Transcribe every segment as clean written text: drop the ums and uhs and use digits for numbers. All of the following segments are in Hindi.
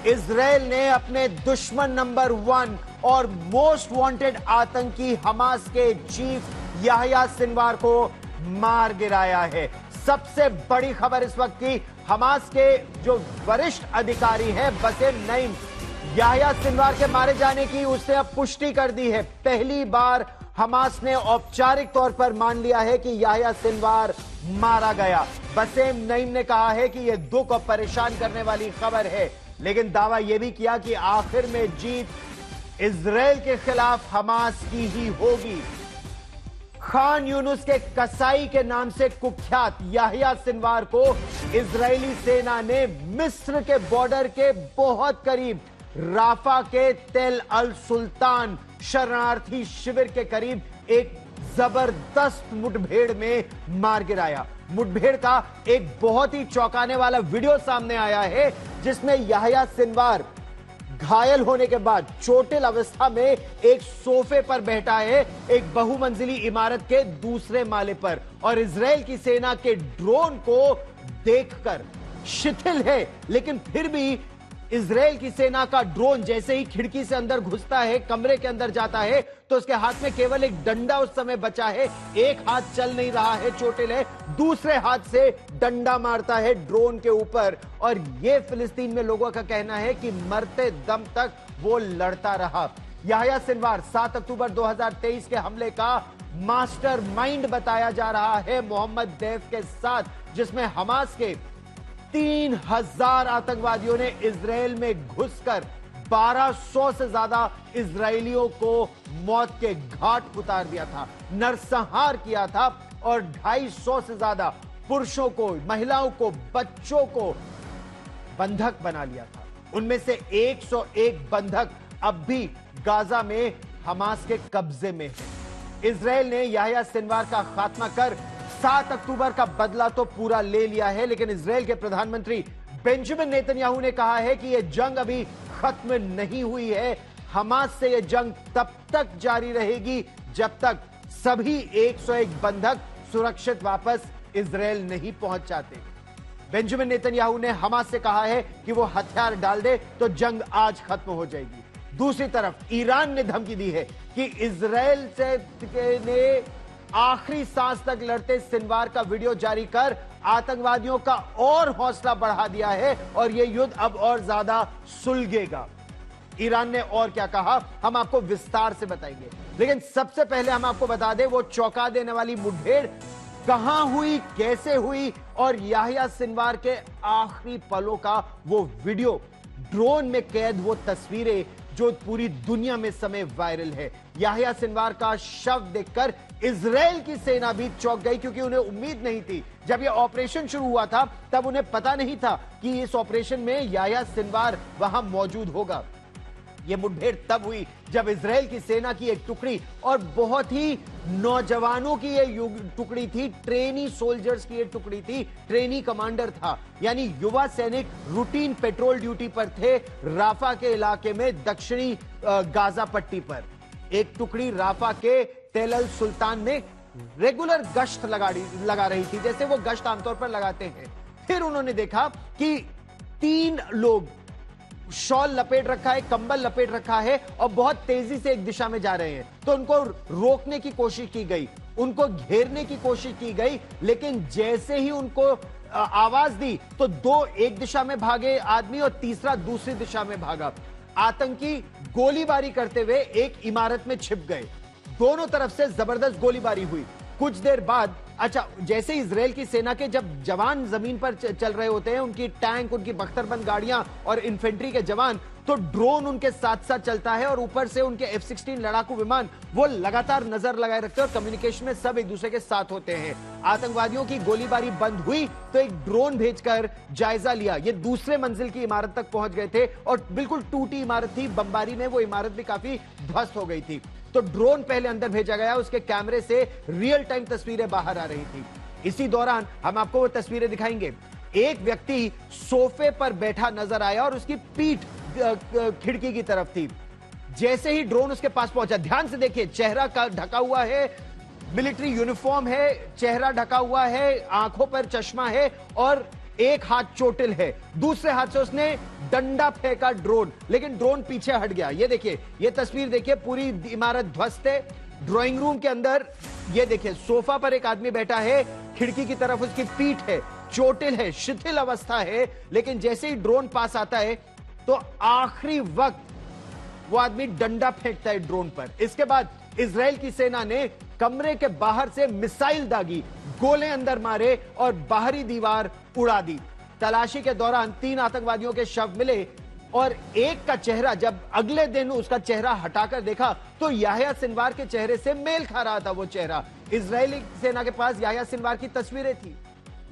इजराइल ने अपने दुश्मन नंबर 1 और मोस्ट वांटेड आतंकी हमास के चीफ याह्या सिनवार को मार गिराया है। सबसे बड़ी खबर इस वक्त की, हमास के जो वरिष्ठ अधिकारी हैं बसेम नईम, याह्या सिनवार के मारे जाने की उसने अब पुष्टि कर दी है। पहली बार हमास ने औपचारिक तौर पर मान लिया है कि याह्या सिनवार मारा गया। बसेम नईम ने कहा है कि यह दुख और परेशान करने वाली खबर है, लेकिन दावा यह भी किया कि आखिर में जीत इजराइल के खिलाफ हमास की ही होगी। खान यूनुस के कसाई के नाम से कुख्यात याह्या सिनवार को इजरायली सेना ने मिस्र के बॉर्डर के बहुत करीब राफा के तेल अल सुल्तान शरणार्थी शिविर के करीब एक जबरदस्त मुठभेड़ में मार गिराया। मुठभेड़ का एक बहुत ही चौंकाने वाला वीडियो सामने आया है, जिसमें याह्या सिनवार घायल होने के बाद चोटिल अवस्था में एक सोफे पर बैठा है, एक बहुमंजिली इमारत के दूसरे माले पर, और इजराइल की सेना के ड्रोन को देखकर शिथिल है, लेकिन फिर भी इजराइल की सेना का ड्रोन जैसे ही खिड़की से अंदर घुसता है, कमरे के अंदर जाता है, तो उसके हाथ में केवल एक डंडा उस समय बचा है। एक हाथ चल नहीं रहा है, चोटिल है, दूसरे हाथ से डंडा मारता है ड्रोन के ऊपर। और यह फिलिस्तीन में लोगों का कहना है कि मरते दम तक वो लड़ता रहा। याह्या सिनवार 7 अक्टूबर 2023 के हमले का मास्टरमाइंड बताया जा रहा है मोहम्मद दैफ के साथ, जिसमें हमास के 3000 आतंकवादियों ने इजराइल में घुसकर 1200 से ज्यादा इजरायलियों को मौत के घाट उतार दिया था, नरसंहार किया था, और 250 से ज्यादा पुरुषों को, महिलाओं को, बच्चों को बंधक बना लिया था। उनमें से 101 बंधक अब भी गाजा में हमास के कब्जे में है। इजराइल ने याह्या सिनवार का खात्मा कर 7 अक्टूबर का बदला तो पूरा ले लिया है, लेकिन इजराइल के प्रधानमंत्री बेंजामिन नेतन्याहू ने कहा है कि यह जंग अभी खत्म नहीं हुई है। हमास से यह जंग तब तक जारी रहेगी जब तक सभी 101 बंधक सुरक्षित वापस इजराइल नहीं पहुंच जाते। बेंजामिन नेतन्याहू ने हमास से कहा है कि वो हथियार डाल दे तो जंग आज खत्म हो जाएगी। दूसरी तरफ ईरान ने धमकी दी है कि इजराइल से ने आखिरी सांस तक लड़ते सिनवार का वीडियो जारी कर आतंकवादियों का और हौसला बढ़ा दिया है, और यह युद्ध अब और ज्यादा सुलगेगा। ईरान ने और क्या कहा, हम आपको विस्तार से बताएंगे, लेकिन सबसे पहले हम आपको बता दें वो चौंका देने वाली मुठभेड़ कहां हुई, कैसे हुई, और याह्या सिनवार के आखिरी पलों का वो वीडियो, ड्रोन में कैद वो तस्वीरें जो पूरी दुनिया में समय वायरल है। याह्या सिनवार का शव देखकर इजराइल की सेना भी चौंक गई, क्योंकि उन्हें उम्मीद नहीं थी। जब यह ऑपरेशन शुरू हुआ था तब उन्हें पता नहीं था कि इस ऑपरेशन में याह्या सिनवार वहां मौजूद होगा। यह मुठभेड़ तब हुई जब इजराइल की सेना की एक टुकड़ी, और बहुत ही नौजवानों की यह टुकड़ी थी, ट्रेनी सोल्जर्स की यह टुकड़ी थी, ट्रेनी कमांडर था, यानी युवा सैनिक रूटीन पेट्रोल ड्यूटी पर थे राफा के इलाके में, दक्षिणी गाजा पट्टी पर। एक टुकड़ी राफा के तेल अल सुल्तान में रेगुलर गश्त लगा रही थी, जैसे वो गश्त आमतौर पर लगाते हैं। फिर उन्होंने देखा कि 3 लोग शॉल लपेट रखा है, कंबल लपेट रखा है, और बहुत तेजी से एक दिशा में जा रहे हैं। तो उनको रोकने की कोशिश की गई, उनको घेरने की कोशिश की गई, लेकिन जैसे ही उनको आवाज दी तो 2 एक दिशा में भागे आदमी और तीसरा दूसरी दिशा में भागा। आतंकी गोलीबारी करते हुए एक इमारत में छिप गए। दोनों तरफ से जबरदस्त गोलीबारी हुई। कुछ देर बाद, अच्छा, जैसे इजराइल की सेना के जब जवान जमीन पर चल रहे होते हैं, उनकी टैंक, उनकी बख्तरबंद गाड़ियां और इन्फेंट्री के जवान, तो ड्रोन उनके साथ साथ चलता है, और ऊपर से उनके F-16 लड़ाकू विमान वो लगातार नजर लगाए रखते हैं, और कम्युनिकेशन में सब एक दूसरे के साथ होते हैं। आतंकवादियों की गोलीबारी बंद हुई तो एक ड्रोन भेजकर जायजा लिया। ये दूसरे मंजिल की इमारत तक पहुंच गए थे, और बिल्कुल टूटी इमारत थी, बमबारी में वो इमारत भी काफी ध्वस्त हो गई थी। तो ड्रोन पहले अंदर भेजा गया, उसके कैमरे से रियल टाइम तस्वीरें बाहर आ रही थी। इसी दौरान हम आपको वो तस्वीरें दिखाएंगे। एक व्यक्ति सोफे पर बैठा नजर आया और उसकी पीठ खिड़की की तरफ थी। जैसे ही ड्रोन उसके पास पहुंचा, ध्यान से देखिए, चेहरा का ढका हुआ है, मिलिट्री यूनिफॉर्म है, चेहरा ढका हुआ है, आंखों पर चश्मा है, और एक हाथ चोटिल है, दूसरे हाथ से उसने डंडा फेंका ड्रोन, लेकिन ड्रोन पीछे हट गया। ये देखिए, ये तस्वीर देखिए, पूरी इमारत ध्वस्त है। ड्राइंग रूम के अंदर ये देखिए, सोफा पर एक आदमी बैठा है, खिड़की की तरफ उसकी पीठ है, चोटिल है, शिथिल अवस्था है, लेकिन जैसे ही ड्रोन पास आता है तो आखिरी वक्त वो आदमी डंडा फेंकता है ड्रोन पर। इसके बाद इजराइल की सेना ने कमरे के बाहर से मिसाइल दागी, गोले अंदर मारे और बाहरी दीवार उड़ा दी। तलाशी के दौरान 3 आतंकवादियों के शव मिले और एक का चेहरा, जब अगले दिन उसका चेहरा हटाकर देखा तो याह्या सिनवार के चेहरे से मेल खा रहा था वो चेहरा। इजरायली सेना के पास याह्या सिनवार की तस्वीरें थी,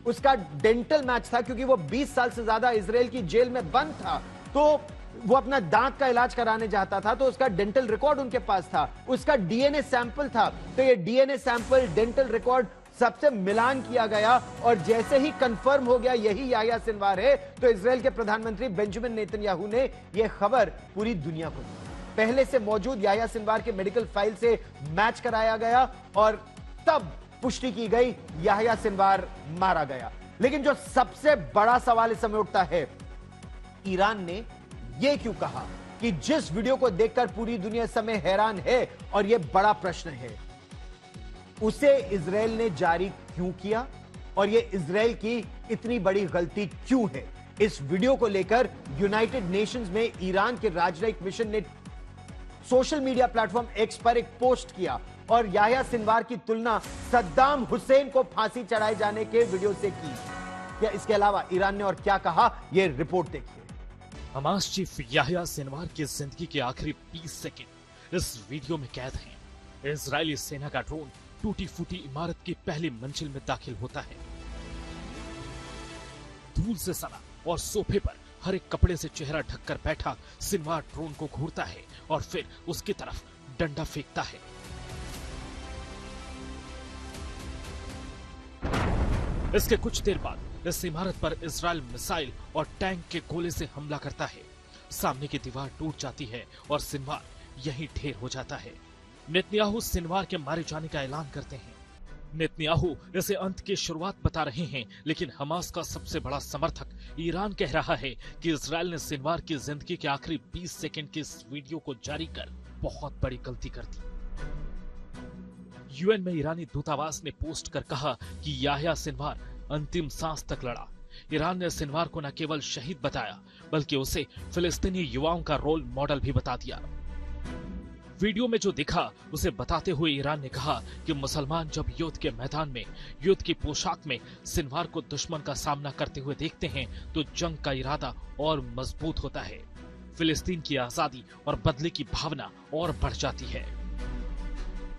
उसका डेंटल मैच था, क्योंकि वो 20 साल से ज्यादा इजराइल की जेल में बंद था, तो वो अपना दांत का इलाज कराने जाता था, तो उसका डेंटल रिकॉर्ड उनके पास था, उसका डीएनए सैंपल था, तो ये डीएनए सैंपल, डेंटल रिकॉर्ड सबसे मिलान किया गया और जैसे ही कंफर्म हो गया यही याह्या सिनवार है, तो इजराइल के प्रधानमंत्री बेंजामिन नेतन्याहू ने यह खबर पूरी दुनिया को दी। पहले से मौजूद याह्या सिनवार के मेडिकल फाइल से मैच कराया गया और तब पुष्टि की गई याह्या सिनवार मारा गया। लेकिन जो सबसे बड़ा सवाल इस समय उठता है, ईरान ने यह क्यों कहा कि जिस वीडियो को देखकर पूरी दुनिया इस समय हैरान है, और यह बड़ा प्रश्न है, उसे इजराइल ने जारी क्यों किया और यह इजराइल की इतनी बड़ी गलती क्यों है? इस वीडियो को लेकर यूनाइटेड नेशंस में ईरान के राजनयिक मिशन ने सोशल मीडिया प्लेटफॉर्म एक्स पर एक पोस्ट किया और याह्या सिनवार की तुलना सद्दाम हुसैन को फांसी चढ़ाए जाने के वीडियो से की। या इसके अलावा ईरान ने और क्या कहा, यह रिपोर्ट देखिए। हमास चीफ याह्या सिनवार की जिंदगी के आखिरी 20 सेकंड इस वीडियो में कैद हैं। इजरायली सेना का ड्रोन टूटी फूटी इमारत की पहली मंजिल में दाखिल होता है। धूल से सना और सोफे पर हर एक कपड़े से चेहरा ढककर बैठा सिनवार ड्रोन को घूरता है और फिर उसकी तरफ डंडा फेंकता है। इसके कुछ देर बाद इस इमारत पर इजराइल मिसाइल और टैंक के गोले से हमला करता है। सामने की दीवार टूट जाती है और सिनवार यहीं ढेर हो जाता है। नेतन्याहू सिनवार के मारे जाने का ऐलान करते हैं। नेतन्याहू इसे अंत की शुरुआत बता रहे हैं, लेकिन हमास का सबसे बड़ा समर्थक ईरान कह रहा है कि इजराइल ने सिनवार की जिंदगी के आखिरी 20 सेकंड के इस वीडियो को जारी कर बहुत बड़ी गलती कर दी। यूएन में ईरानी दूतावास ने पोस्ट कर कहा कि याह्या सिनवार अंतिम सांस तक लड़ा। ईरान ने सिनवार को न केवल शहीद बताया, बल्कि उसे फिलिस्तीनी युवाओं का रोल मॉडल भी बता दिया। वीडियो में जो दिखा उसे बताते हुए ईरान ने कहा कि मुसलमान जब युद्ध के मैदान में युद्ध की पोशाक में सिनवार को दुश्मन का सामना करते हुए देखते हैं तो जंग का इरादा और मजबूत होता है। फिलिस्तीन की आजादी और बदले की भावना और बढ़ जाती है।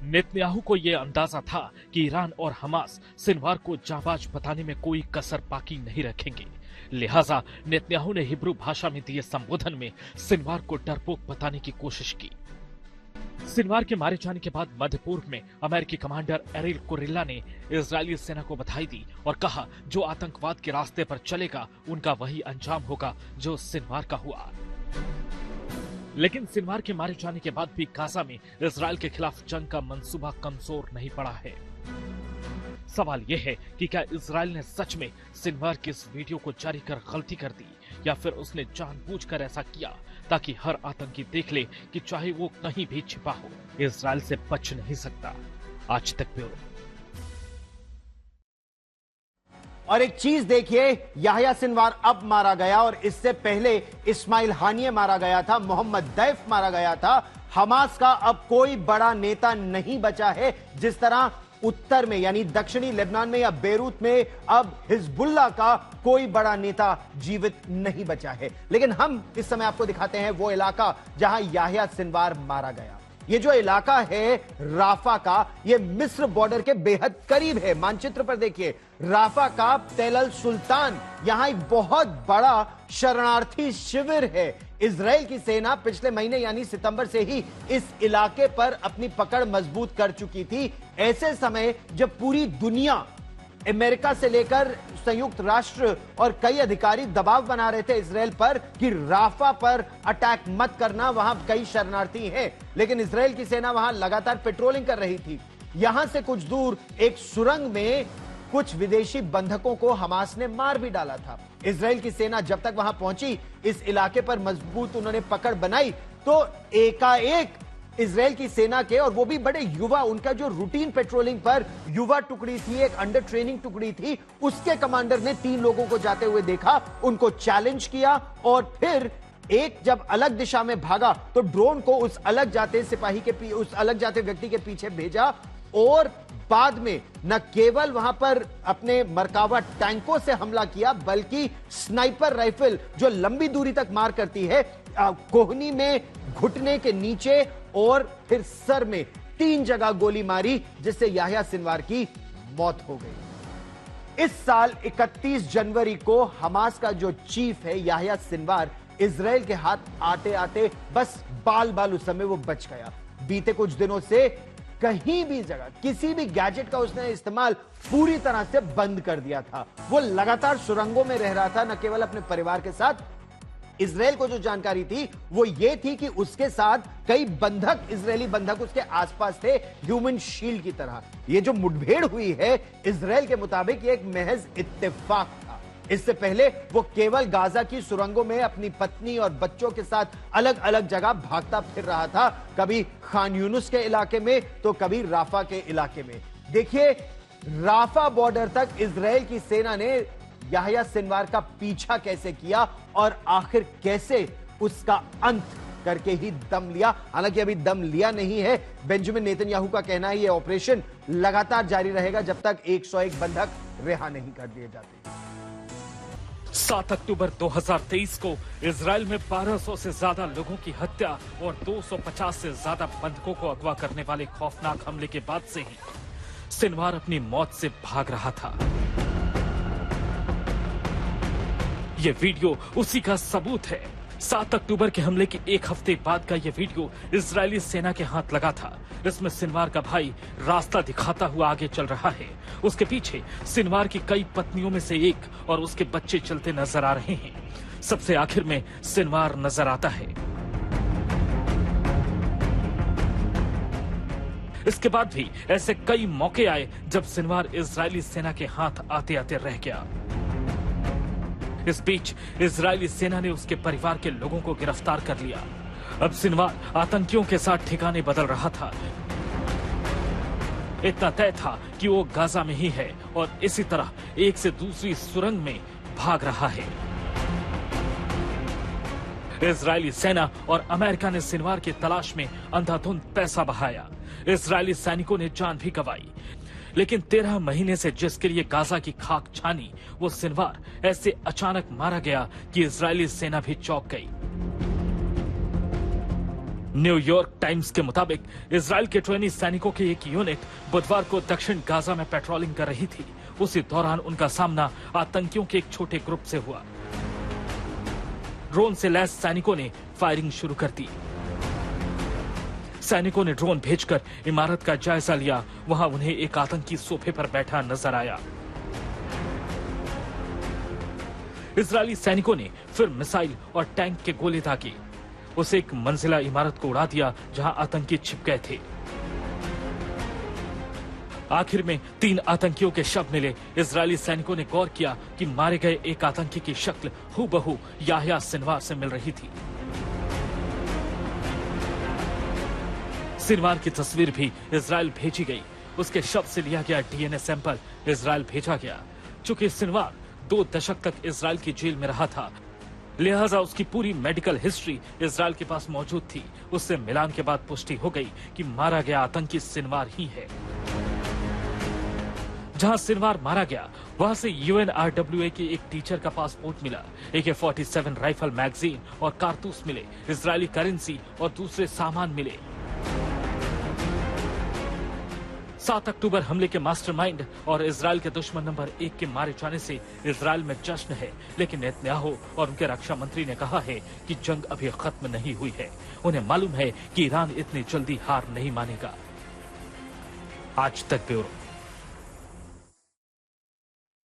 नेतन्याहू को यह अंदाजा था कि ईरान और हमास सिनवार को जाबाज बताने में कोई कसर बाकी नहीं रखेंगे। लिहाजा नेतन्याहू ने हिब्रू भाषा में दिए संबोधन में सिनवार को डरपोक बताने की कोशिश की। सिनवार के मारे जाने के बाद मध्य पूर्व में अमेरिकी कमांडर एरिल कुरिल्ला ने इजरायली सेना को बधाई दी और कहा, जो आतंकवाद के रास्ते पर चलेगा उनका वही अंजाम होगा जो सिनवार का हुआ। लेकिन सिनवार के मारे जाने के बाद भी गाजा में इजरायल के खिलाफ जंग का मंसूबा कमजोर नहीं पड़ा है। सवाल यह है कि क्या इजरायल ने सच में सिनवार के इस वीडियो को जारी कर गलती कर दी, या फिर उसने जानबूझकर ऐसा किया ताकि हर आतंकी देख ले कि चाहे वो कहीं भी छिपा हो, इजरायल से बच नहीं सकता। आज तक ब्यूरो। और एक चीज देखिए, याह्या सिनवार अब मारा गया और इससे पहले इस्माइल हानिये मारा गया था, मोहम्मद दैफ मारा गया था। हमास का अब कोई बड़ा नेता नहीं बचा है। जिस तरह उत्तर में यानी दक्षिणी लेबनान में या बेरूत में अब हिजबुल्लाह का कोई बड़ा नेता जीवित नहीं बचा है। लेकिन हम इस समय आपको दिखाते हैं वो इलाका जहां याह्या सिनवार मारा गया। ये जो इलाका है राफा का, ये मिस्र बॉर्डर के बेहद करीब है। मानचित्र पर देखिए, राफा का तेल अल सुल्तान, यहां एक बहुत बड़ा शरणार्थी शिविर है। इजराइल की सेना पिछले महीने यानी सितंबर से ही इस इलाके पर अपनी पकड़ मजबूत कर चुकी थी। ऐसे समय जब पूरी दुनिया, अमेरिका से लेकर संयुक्त राष्ट्र और कई अधिकारी दबाव बना रहे थे इजराइल पर कि राफा पर अटैक मत करना, वहां कई शरणार्थी हैं, लेकिन इजराइल की सेना वहां लगातार पेट्रोलिंग कर रही थी। यहां से कुछ दूर एक सुरंग में कुछ विदेशी बंधकों को हमास ने मार भी डाला था। इजराइल की सेना जब तक वहां पहुंची, इस इलाके पर मजबूत उन्होंने पकड़ बनाई, तो एकाएक इजराइल की सेना के, और वो भी बड़े युवा, उनका जो रूटीन पेट्रोलिंग पर युवा टुकड़ी थी, एक अंडर ट्रेनिंग टुकड़ी थी, उसके कमांडर ने 3 लोगों को जाते हुए देखा, उनको चैलेंज किया और फिर एक जब अलग दिशा में भागा तो ड्रोन को उस अलग जाते सिपाही के उस अलग जाते व्यक्ति के पीछे भेजा और बाद में न केवल वहां पर अपने मरकावा टैंकों से हमला किया, बल्कि स्नाइपर राइफल जो लंबी दूरी तक मार करती है, कोहनी में, घुटने के नीचे और फिर सर में 3 जगह गोली मारी, जिससे याह्या सिनवार की मौत हो गई। इस साल 31 जनवरी को हमास का जो चीफ है याह्या सिनवार, इजराइल के हाथ आते आते बस बाल उस समय वो बच गया। बीते कुछ दिनों से कहीं भी जगह किसी भी गैजेट का उसने इस्तेमाल पूरी तरह से बंद कर दिया था। वो लगातार सुरंगों में रह रहा था, न केवल अपने परिवार के साथ। इजराइल को जो जानकारी थी वो ये थी कि उसके साथ कई बंधक, इजरायली बंधक उसके आसपास थे, ह्यूमन शील्ड की तरह। ये जो मुठभेड़ हुई है, इजराइल के मुताबिक ये एक महज इत्तेफाक था। इससे पहले वो केवल गाजा की सुरंगों में अपनी पत्नी और बच्चों के साथ अलग अलग जगह भागता फिर रहा था, कभी खान यूनुस के इलाके में तो कभी राफा के इलाके में। देखिए, राफा बॉर्डर तक इजराइल की सेना ने याह्या सिनवार का पीछा कैसे किया और आखिर कैसे उसका अंत करके ही दम लिया। हालांकि अभी दम लिया नहीं है। बेंजामिन नेतन्याहू का कहना है ये ऑपरेशन लगातार जारी रहेगा जब तक 101 बंधक रिहा नहीं कर दिए जाते। 7 अक्टूबर 2023 को इजराइल में 1200 से ज्यादा लोगों की हत्या और 250 से ज्यादा बंधकों को अगवा करने वाले खौफनाक हमले के बाद से ही सिनवार अपनी मौत से भाग रहा था। ये वीडियो उसी का सबूत है। 7 अक्टूबर के हमले के 1 हफ्ते बाद का ये वीडियो इजरायली सेना के हाथ लगा था। इसमें सिनवार का भाई रास्ता दिखाता हुआ आगे चल रहा है। उसके पीछे सिनवार की कई पत्नियों में से एक और उसके बच्चे चलते नजर आ रहे हैं। सबसे आखिर में सिनवार नजर आता है। इसके बाद भी ऐसे कई मौके आए जब सिनवार इजरायली सेना के हाथ आते आते रह गया। इस बीच इजरायली सेना ने उसके परिवार के लोगों को गिरफ्तार कर लिया। अब सिनवार आतंकियों के साथ ठिकाने बदल रहा था। इतना तय था कि वो गाजा में ही है और इसी तरह एक से दूसरी सुरंग में भाग रहा है। इजरायली सेना और अमेरिका ने सिनवार की तलाश में अंधाधुंध पैसा बहाया। इजरायली सैनिकों ने जान भी गंवाई, लेकिन 13 महीने से जिसके लिए गाजा की खाक छानी, वो सिनवार ऐसे अचानक मारा गया कि इजरायली सेना भी चौंक गई। न्यूयॉर्क टाइम्स के मुताबिक इजराइल के ट्रेनी सैनिकों की एक यूनिट बुधवार को दक्षिण गाजा में पेट्रोलिंग कर रही थी। उसी दौरान उनका सामना आतंकियों के एक छोटे ग्रुप से हुआ। ड्रोन से लैस सैनिकों ने फायरिंग शुरू कर दी। सैनिकों ने ड्रोन भेजकर इमारत का जायजा लिया। वहां उन्हें एक आतंकी सोफे पर बैठा नजर आया। इजरायली सैनिकों ने फिर मिसाइल और टैंक के गोले दागे। उस एक मंजिला इमारत को उड़ा दिया जहां आतंकी छिप गए थे। आखिर में 3 आतंकियों के शव मिले। इजरायली सैनिकों ने गौर किया कि मारे गए एक आतंकी की शक्ल हूबहू याह्या सिनवार से मिल रही थी। सिनवार की तस्वीर भी इजराइल भेजी गई। उसके शव से लिया गया डीएनए सैंपल इजराइल भेजा गया। चूंकि सिनवार 2 दशक तक इजराइल की जेल में रहा था, लिहाजा उसकी पूरी मेडिकल हिस्ट्री इजराइल के पास मौजूद थी। उससे मिलान के बाद पुष्टि हो गई कि मारा गया आतंकी सिनवार ही है। जहां सिनवार मारा गया, वहां से UNRWA के एक टीचर का पासपोर्ट मिला। AK-47 राइफल मैगजीन और कारतूस मिले। इजरायली करेंसी और दूसरे सामान मिले। 7 अक्टूबर हमले के मास्टरमाइंड और इजराइल के दुश्मन नंबर 1 के मारे जाने से इजराइल में जश्न है, लेकिन नेतन्याहू और उनके रक्षा मंत्री ने कहा है कि जंग अभी खत्म नहीं हुई है। उन्हें मालूम है कि ईरान इतनी जल्दी हार नहीं मानेगा। आज तक ब्यूरो।